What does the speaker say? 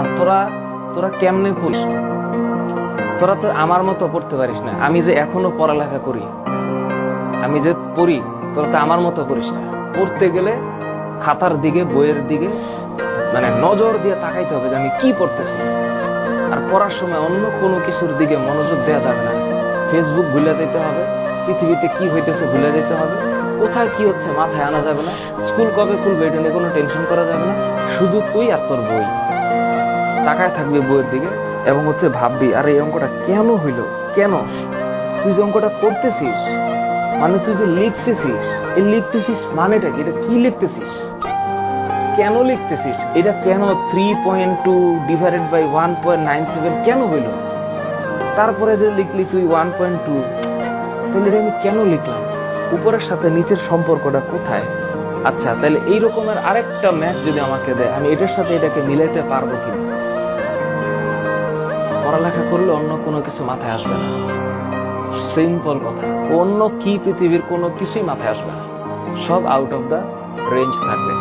আর তোরা তোরা কেমনে পড়িস? তোরা তো আমার মতো পড়তে পারিস না। আমি যে এখনো পড়ালেখা করি, আমি যে পড়ি, তোরা তো আমার মতো করিস না। পড়তে গেলে খাতার দিকে, বইয়ের দিকে মানে নজর দিয়ে তাকাইতে হবে যে আমি কি পড়তেছি। আর পড়ার সময় অন্য কোনো কিছুর দিকে মনোযোগ দেওয়া যাবে না। ফেসবুক ভুলে যেতে হবে, পৃথিবীতে কি হইতেছে ভুলে যেতে হবে, কোথায় কি হচ্ছে মাথায় আনা যাবে না, স্কুল কবে খুলবে এটা নিয়ে কোনো টেনশন করা যাবে না। শুধু তুই আর তোর বই, তাকায় থাকবি বইয়ের দিকে এবং ভাববি আরে এই অঙ্কটা কেন হইলো, কেন? তুই যে অঙ্কটা করতেছিস, মানে তুই যে লিখতেছিস, এই লিখতেছিস মানেটা কি? এটা কি লিখতেছিস, কেন লিখতেছিস? এটা কেন 3.2 ডিভাইডেড বাই 1.97 কেন হইল? তারপরে যে লিখলি তুই 1.2, তাহলে এটা আমি কেন লিখলাম? উপরের সাথে নিচের সম্পর্কটা কোথায়? আচ্ছা, তাহলে এই রকমের আরেকটা ম্যাথ যদি আমাকে দেয়, আমি এটার সাথে এটাকে মিলাইতে পারবো কিনা? পড়ালেখা করলে অন্য কোনো কিছু মাথায় আসবে না। সিম্পল কথা, অন্য কি পৃথিবীর কোনো কিছুই মাথায় আসবে না, সব আউট অফ দা রেঞ্জ থাকবে।